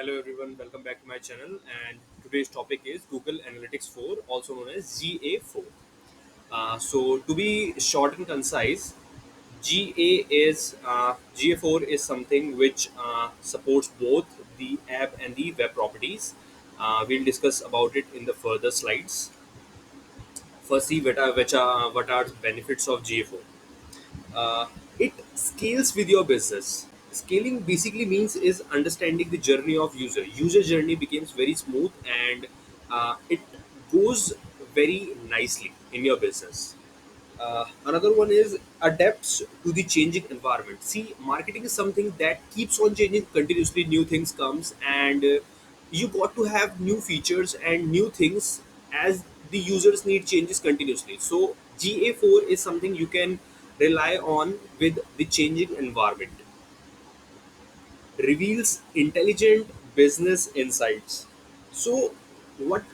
Hello everyone, welcome back to my channel. And today's topic is Google Analytics 4, also known as GA4. So to be short and concise, GA4 is something which supports both the app and the web properties. We'll discuss about it in the further slides. Firstly, what are the benefits of GA4? It scales with your business. Scaling basically means is understanding the journey of user journey becomes very smooth, and it goes very nicely in your business. Another one is adapts to the changing environment. See, marketing is something that keeps on changing continuously. New things comes, and you got to have new features and new things as the users need changes continuously. So GA4 is something you can rely on with the changing environment. Reveals intelligent business insights. So, what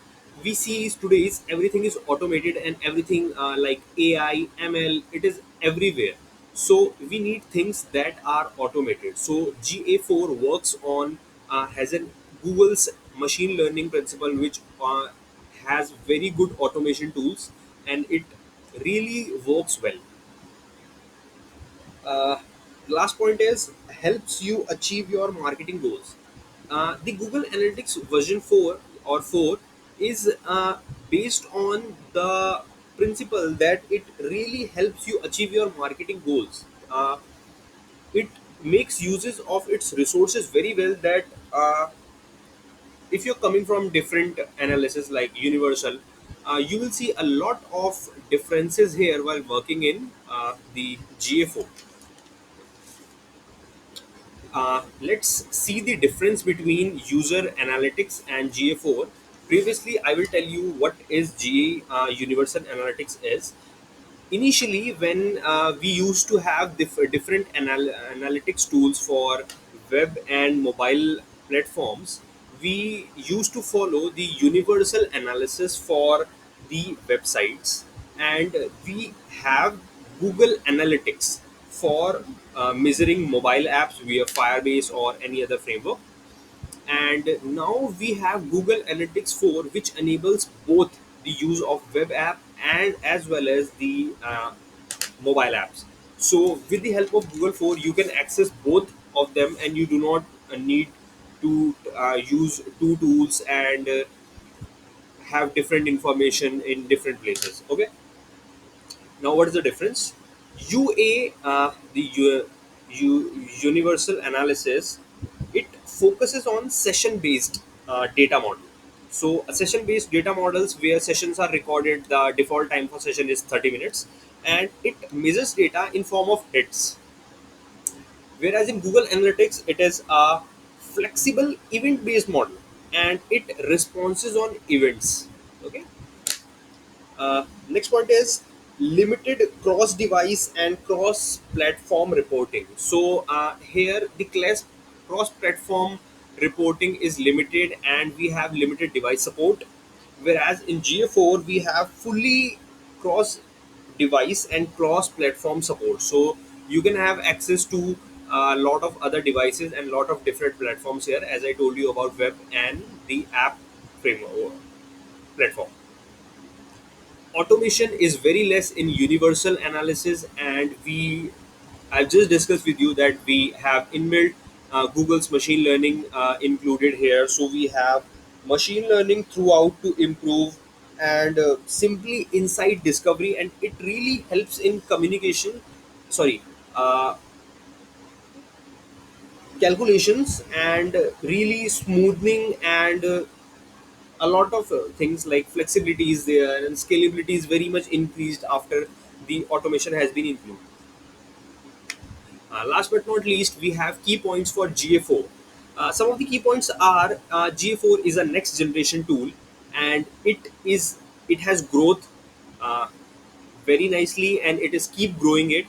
we see is today is everything is automated and everything like AI, ML, it is everywhere. So, we need things that are automated. So, GA4 works on has an Google's machine learning principle, which has very good automation tools, and it really works well. uh, Last point is helps you achieve your marketing goals. The Google Analytics version 4 or 4 is based on the principle that it really helps you achieve your marketing goals. It makes uses of its resources very well. That if you're coming from different analysis like universal, you will see a lot of differences here while working in the GA4. Let's see the difference between user analytics and GA4. Previously, I will tell you what is GA Universal Analytics is. Initially, when we used to have different analytics tools for web and mobile platforms, we used to follow the universal analysis for the websites, and we have Google Analytics for measuring mobile apps via Firebase or any other framework. And now we have Google Analytics 4, which enables both the use of web app and as well as the mobile apps. So with the help of Google 4, you can access both of them, and you do not need to use two tools and have different information in different places. Okay. Now, what is the difference? UA, Universal Analysis, it focuses on session-based data model. So, a session-based data models where sessions are recorded, the default time for session is 30 minutes, and it measures data in form of hits. Whereas in Google Analytics, it is a flexible event-based model, and it responses on events. Okay. Next point is limited cross device and cross platform reporting. So here the cross platform reporting is limited, and we have limited device support. Whereas in GA4 we have fully cross device and cross platform support. So you can have access to a lot of other devices and lot of different platforms here, as I told you about web and the app framework platform. Automation is very less in universal analysis, and we I've just discussed with you that we have inbuilt Google's machine learning included here. So we have machine learning throughout to improve and simply insight discovery, and it really helps in communication, sorry, uh, calculations, and really smoothing, and a lot of things like flexibility is there, and scalability is very much increased after the automation has been included. Last but not least, we have key points for GA4. Some of the key points are GA4 is a next generation tool, and it has growth uh, very nicely, and it is keep growing it,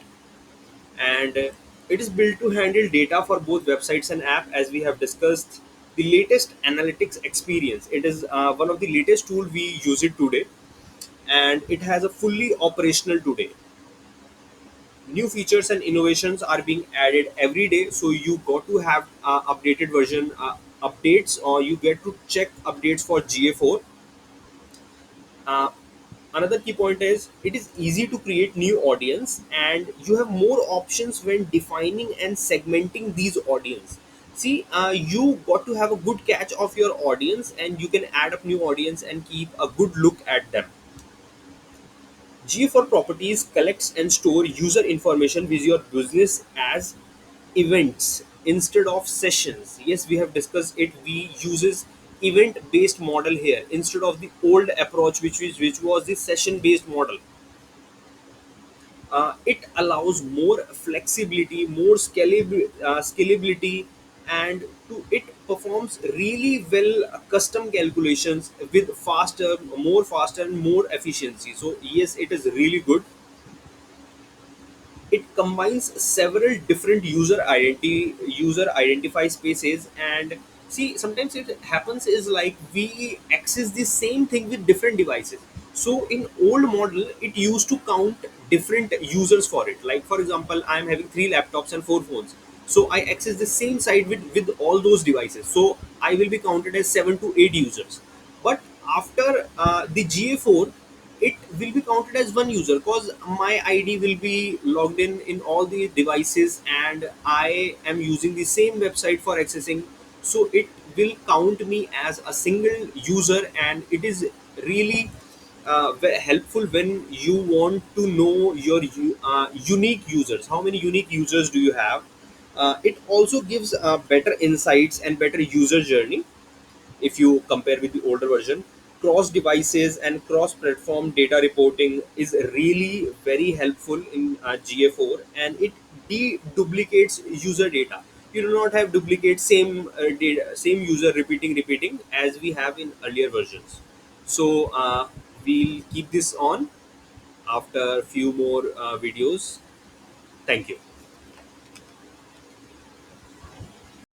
and it is built to handle data for both websites and app, as we have discussed. The latest analytics experience, it is one of the latest tool we use it today, and it has a fully operational today. New features and innovations are being added every day, so you got to have updated version updates, or you get to check updates for GA4. uh, Another key point is it is easy to create new audience, and you have more options when defining and segmenting these audience. See, you got to have a good catch of your audience, and you can add up new audience and keep a good look at them. G4 Properties collects and store user information with your business as events instead of sessions. Yes, we have discussed it. We uses event based model here instead of the old approach, which was the session based model. It allows more flexibility, more scalability, and it performs really well custom calculations with faster and more efficiency. So yes, it is really good. It combines several different user identify spaces. And see, sometimes it happens is like we access the same thing with different devices. So in old model, it used to count different users for it. Like for example, I'm having three laptops and four phones, so I access the same site with all those devices, so I will be counted as 7 to 8 users. But after the GA4, it will be counted as one user, because my ID will be logged in all the devices, and I am using the same website for accessing. So it will count me as a single user, and it is really very helpful when you want to know your unique users. How many unique users do you have? It also gives better insights and better user journey. If you compare with the older version, cross devices and cross platform data reporting is really very helpful in GA4, and it duplicates user data. You do not have duplicate same user repeating as we have in earlier versions. So we'll keep this on after few more videos. Thank you.